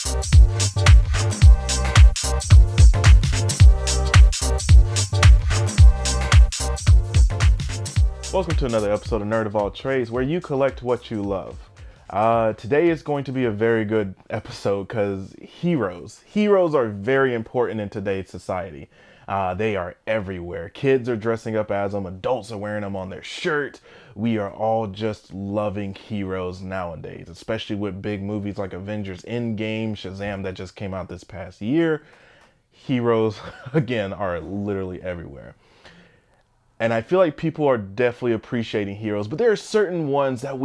Welcome to another episode of Nerd of All Trades, where you collect what you love. Today is going to be a very good episode because heroes are very important in today's society. They are everywhere. Kids are dressing up as them. Adults are wearing them on their shirt. We are all just loving heroes nowadays, especially with big movies like Avengers Endgame, Shazam that just came out this past year. Heroes, again, are literally everywhere. And I feel like people are definitely appreciating heroes, but there are certain ones that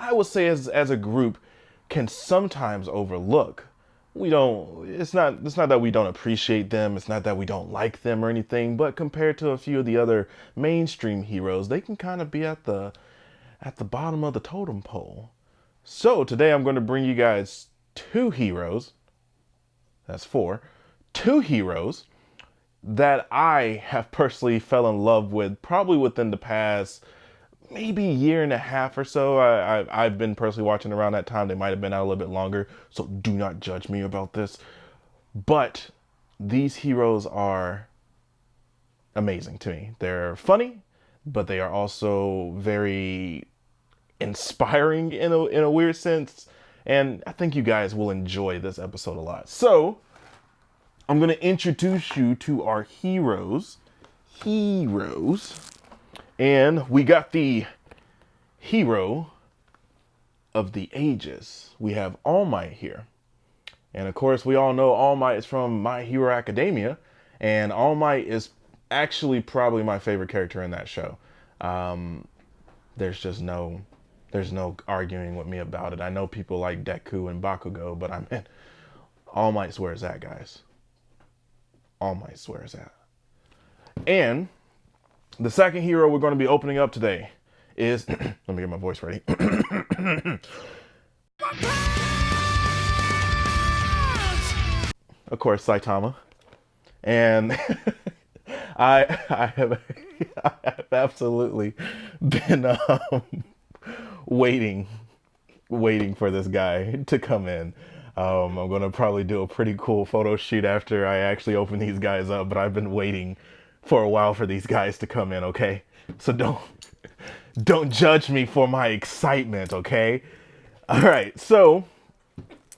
I would say as a group, can sometimes overlook. It's not that we don't appreciate them, it's not that we don't like them or anything, but compared to a few of the other mainstream heroes, they can kind of be at the bottom of the totem pole. So today I'm going to bring you guys two heroes that I have personally fell in love with probably within the past maybe year and a half or so. I've been personally watching around that time. They might have been out a little bit longer, so do not judge me about this. But these heroes are amazing to me. They're funny, but they are also very inspiring in a weird sense. And I think you guys will enjoy this episode a lot. So I'm going to introduce you to our heroes. And we got the hero of the ages. We have All Might here. And of course, we all know All Might is from My Hero Academia. And All Might is actually probably my favorite character in that show. There's no arguing with me about it. I know people like Deku and Bakugo, but All Might swears that, guys. All Might swears that. And the second hero we're going to be opening up today is let me get my voice ready. Of course, Saitama. And I have absolutely been waiting for this guy to come in. I'm going to probably do a pretty cool photo shoot after I actually open these guys up, but I've been waiting for a while for these guys to come in, okay? So don't judge me for my excitement, okay? All right, so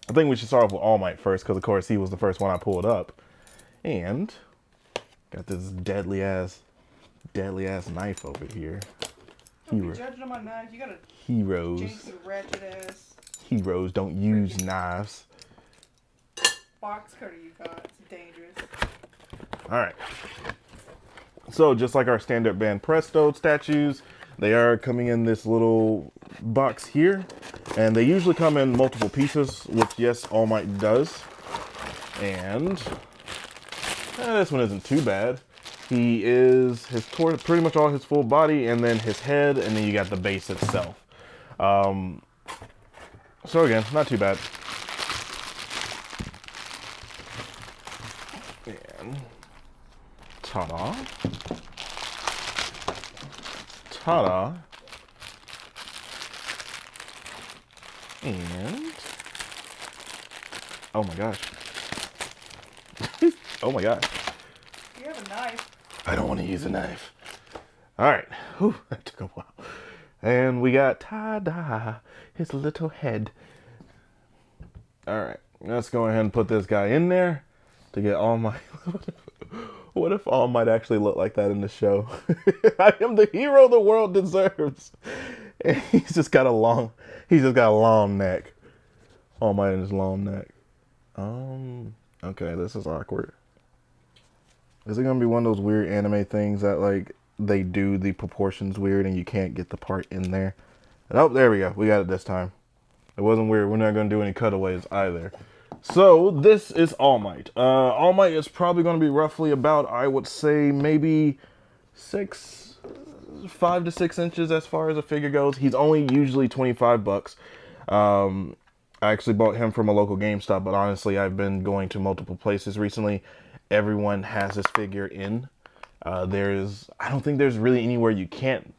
I think we should start off with All Might first, because of course he was the first one I pulled up. And got this deadly ass knife over here. Don't be judging on my knife. You gotta Heroes. change the ratchet ass Heroes don't use knives. box cutter you got. It's dangerous. All right. So just like our standard Banpresto statues, they are coming in this little box here, and they usually come in multiple pieces, which yes, All Might does. And this one isn't too bad. He is pretty much all his full body, and then his head, and then you got the base itself. So again, not too bad. And ta-da. Ta-da. And oh my gosh. Oh my gosh. You have a knife. I don't want to use a knife. All right. Whew, that took a while. And we got ta-da, his little head. All right, let's go ahead and put this guy in there to get All Might. What if All Might actually looked like that in the show? I am the hero the world deserves. And he's just got a long neck. All Might in his long neck. Okay, this is awkward. Is it gonna be one of those weird anime things that like they do the proportions weird and you can't get the part in there? Oh, there we go. We got it this time. It wasn't weird. We're not gonna do any cutaways either. So this is All Might. All Might is probably gonna be roughly about, I would say, maybe 5 to 6 inches as far as a figure goes. He's only usually $25. I actually bought him from a local GameStop, but honestly, I've been going to multiple places recently. Everyone has this figure in. I don't think there's really anywhere you can't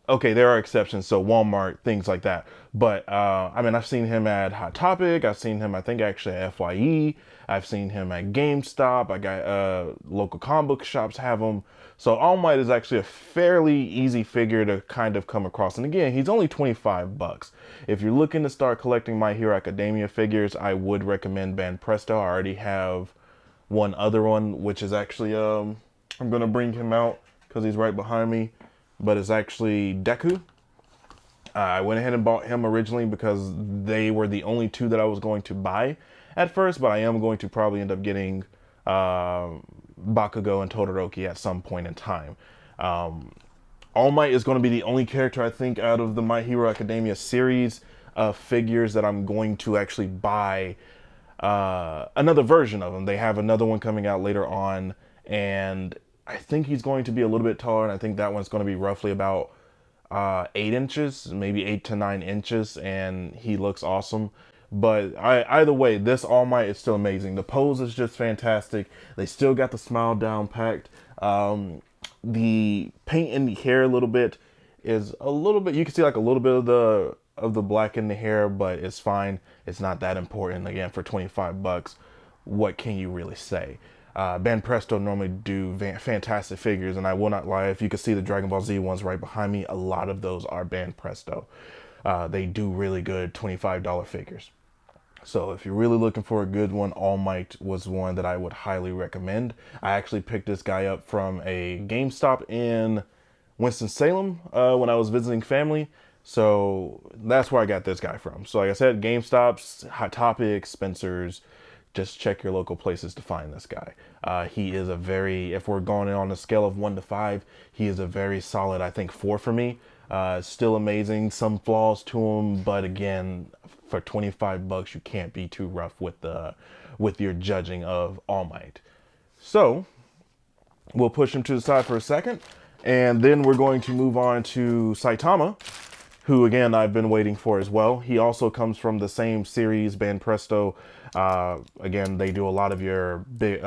Okay, there are exceptions, so Walmart, things like that. But I mean, I've seen him at Hot Topic. I've seen him, I think, actually at FYE. I've seen him at GameStop. I got local comic book shops have him. So All Might is actually a fairly easy figure to kind of come across. And again, he's only 25 bucks. If you're looking to start collecting My Hero Academia figures, I would recommend Banpresto. I already have one other one, which is actually I'm gonna bring him out because he's right behind me, but it's actually Deku. I went ahead and bought him originally because they were the only two that I was going to buy at first, but I am going to probably end up getting Bakugo and Todoroki at some point in time. All Might is going to be the only character, I think, out of the My Hero Academia series of figures that I'm going to actually buy another version of him. They have another one coming out later on, and I think he's going to be a little bit taller, and I think that one's going to be roughly about 8 inches, maybe 8 to 9 inches, and he looks awesome. But either way, this All Might is still amazing. The pose is just fantastic. They still got the smile down packed. The paint in the hair a little bit is a little bit. You can see like a little bit of the black in the hair, but it's fine. It's not that important. Again, for 25 bucks, what can you really say? Banpresto normally do fantastic figures, and I will not lie, if you can see the Dragon Ball Z ones right behind me, a lot of those are Banpresto. They do really good $25 figures. So if you're really looking for a good one, All Might was one that I would highly recommend. I actually picked this guy up from a GameStop in Winston-Salem when I was visiting family. So that's where I got this guy from. So like I said, GameStops, Hot Topic, Spencer's, just check your local places to find this guy. He is a very, if we're going on a scale of 1 to 5, he is a very solid, I think, 4 for me. Still amazing, some flaws to him, but again, for 25 bucks, you can't be too rough with your judging of All Might. So we'll push him to the side for a second, and then we're going to move on to Saitama, who again I've been waiting for as well. He also comes from the same series, Banpresto. Again, they do a lot of your big,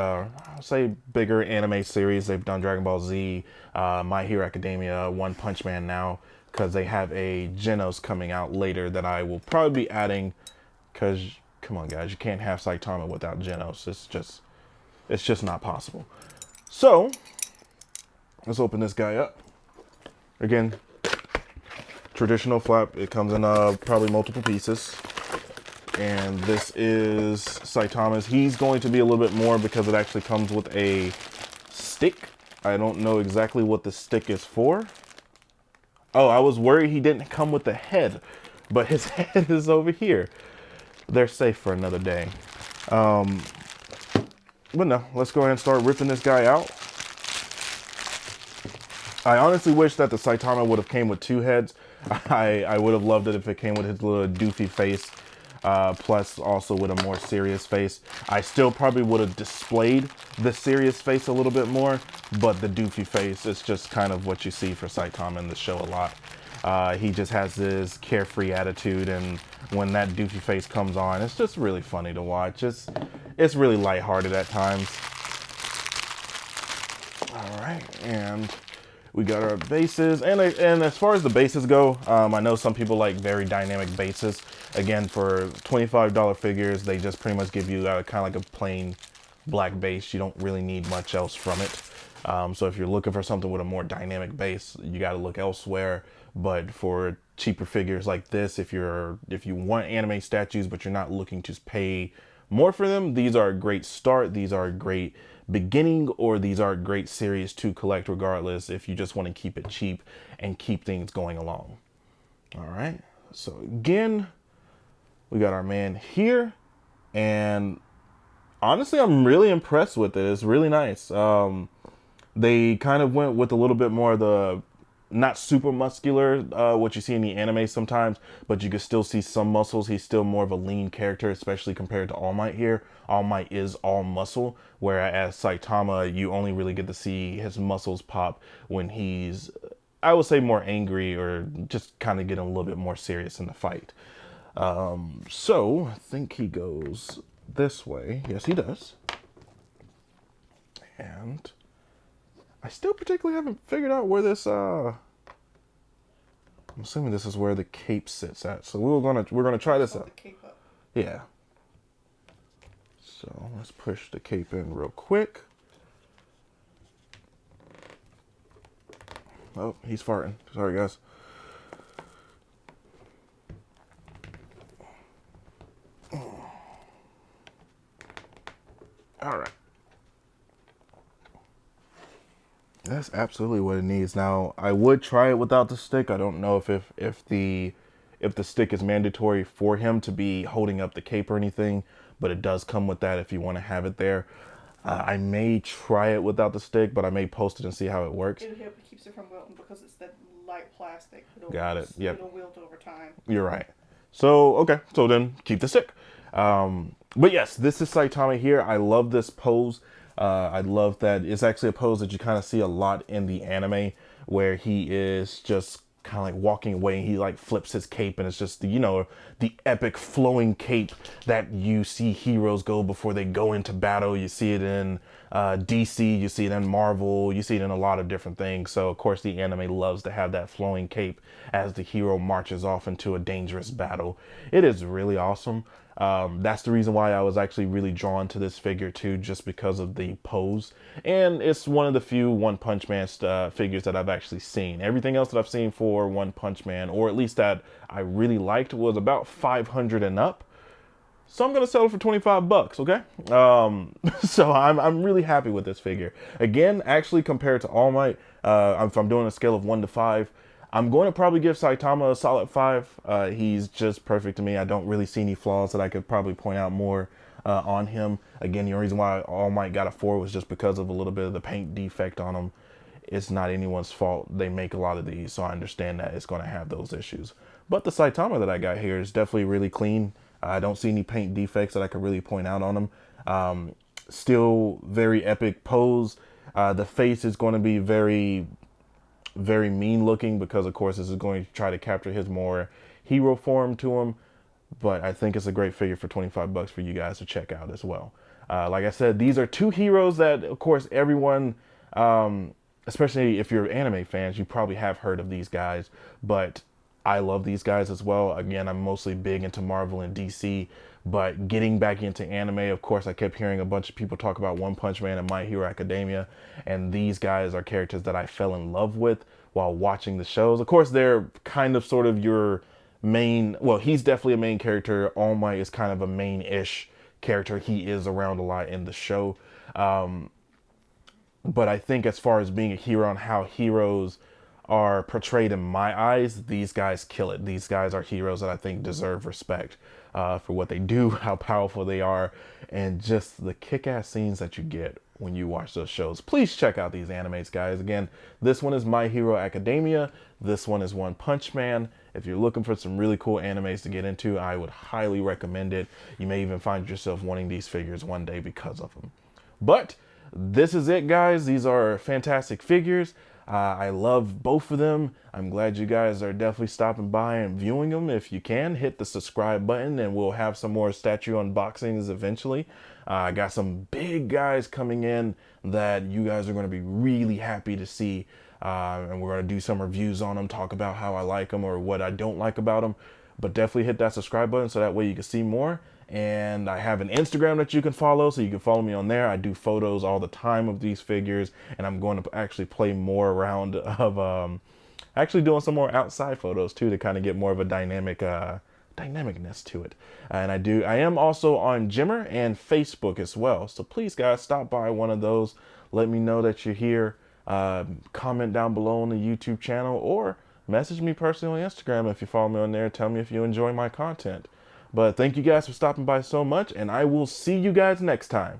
say bigger anime series. They've done Dragon Ball Z, My Hero Academia, One Punch Man now, because they have a Genos coming out later that I will probably be adding. Because come on, guys, you can't have Saitama without Genos. It's just not possible. So let's open this guy up. Again, traditional flap. It comes in probably multiple pieces. And this is Saitama's. He's going to be a little bit more because it actually comes with a stick. I don't know exactly what the stick is for. Oh, I was worried he didn't come with the head, but his head is over here. They're safe for another day. But no, let's go ahead and start ripping this guy out. I honestly wish that the Saitama would have came with 2 heads. I would have loved it if it came with his little doofy face. Plus also with a more serious face. I still probably would have displayed the serious face a little bit more, but the doofy face is just kind of what you see for Saitama in the show a lot. He just has this carefree attitude, and when that doofy face comes on, it's just really funny to watch. It's really lighthearted at times. All right, and we got our bases, and as far as the bases go, I know some people like very dynamic bases. Again, for $25 figures, they just pretty much give you kind of like a plain black base. You don't really need much else from it. So if you're looking for something with a more dynamic base, you got to look elsewhere. But for cheaper figures like this, if you want anime statues but you're not looking to pay more for them, these are a great start. These are a great beginning, or these are a great series to collect regardless if you just want to keep it cheap and keep things going along. All right, so again, we got our man here, and honestly, I'm really impressed with it. It's really nice. They kind of went with a little bit more of the not super muscular, what you see in the anime sometimes, but you can still see some muscles. He's still more of a lean character, especially compared to All Might here. All Might is all muscle, whereas Saitama, you only really get to see his muscles pop when he's, I would say, more angry or just kind of getting a little bit more serious in the fight. So I think he goes this way. Yes, he does. And I still particularly haven't figured out where this I'm assuming this is where the cape sits at. So we're gonna try this Hold out. the cape up. Yeah. So let's push the cape in real quick. Oh, he's farting. Sorry, guys. All right. That's absolutely what it needs. Now, I would try it without the stick. I don't know if the stick is mandatory for him to be holding up the cape or anything, but it does come with that if you want to have it there. I may try it without the stick, but I may post it and see how it works. It keeps it from wilting because it's that light plastic. Got it. Yep. It'll wilt over time. You're right. So, okay. So then keep the stick. But yes, this is Saitama here. I love this pose. I love that it's actually a pose that you kind of see a lot in the anime where he is just kind of like walking away and he like flips his cape and it's just, you know, the epic flowing cape that you see heroes go before they go into battle. You see it in DC, you see it in Marvel, you see it in a lot of different things. So of course the anime loves to have that flowing cape as the hero marches off into a dangerous battle. It is really awesome. That's the reason why I was actually really drawn to this figure too, just because of the pose. And it's one of the few One Punch Man figures that I've actually seen. Everything else that I've seen for One Punch Man, or at least that I really liked, was about 500 and up. So I'm gonna sell it for 25 bucks, okay? So I'm really happy with this figure. Again, actually compared to All Might, if I'm doing a scale of 1 to 5, I'm going to probably give Saitama a solid 5. He's just perfect to me. I don't really see any flaws that I could probably point out more on him. Again, the only reason why All Might got a 4 was just because of a little bit of the paint defect on him. It's not anyone's fault. They make a lot of these, so I understand that it's going to have those issues. But the Saitama that I got here is definitely really clean. I don't see any paint defects that I could really point out on him. Still very epic pose. The face is going to be very mean looking because of course this is going to try to capture his more hero form to him, but I think it's a great figure for 25 bucks for you guys to check out as well. Like I said, these are two heroes that of course everyone, especially if you're anime fans, you probably have heard of these guys, but I love these guys as well. Again, I'm mostly big into Marvel and DC, but getting back into anime, of course, I kept hearing a bunch of people talk about One Punch Man and My Hero Academia, and these guys are characters that I fell in love with while watching the shows. Of course, they're kind of sort of your main, well, he's definitely a main character. All Might is kind of a main-ish character. He is around a lot in the show. But I think as far as being a hero and how heroes are portrayed in my eyes, these guys kill it. These guys are heroes that I think deserve respect for what they do, how powerful they are, and just the kick-ass scenes that you get when you watch those shows. Please check out these animes, guys. Again, this one is My Hero Academia. This one is One Punch Man. If you're looking for some really cool animes to get into, I would highly recommend it. You may even find yourself wanting these figures one day because of them. But this is it, guys. These are fantastic figures. I love both of them. I'm glad you guys are definitely stopping by and viewing them. If you can, hit the subscribe button and we'll have some more statue unboxings eventually. I got some big guys coming in that you guys are going to be really happy to see. And we're going to do some reviews on them, talk about how I like them or what I don't like about them. But definitely hit that subscribe button so that way you can see more. And I have an Instagram that you can follow, so you can follow me on there. I do photos all the time of these figures, and I'm going to actually play more around of actually doing some more outside photos too to kind of get more of a dynamicness to it. And I am also on Jimmer and Facebook as well. So please, guys, stop by one of those. Let me know that you're here. Comment down below on the YouTube channel or message me personally on Instagram if you follow me on there. Tell me if you enjoy my content. But thank you guys for stopping by so much, and I will see you guys next time.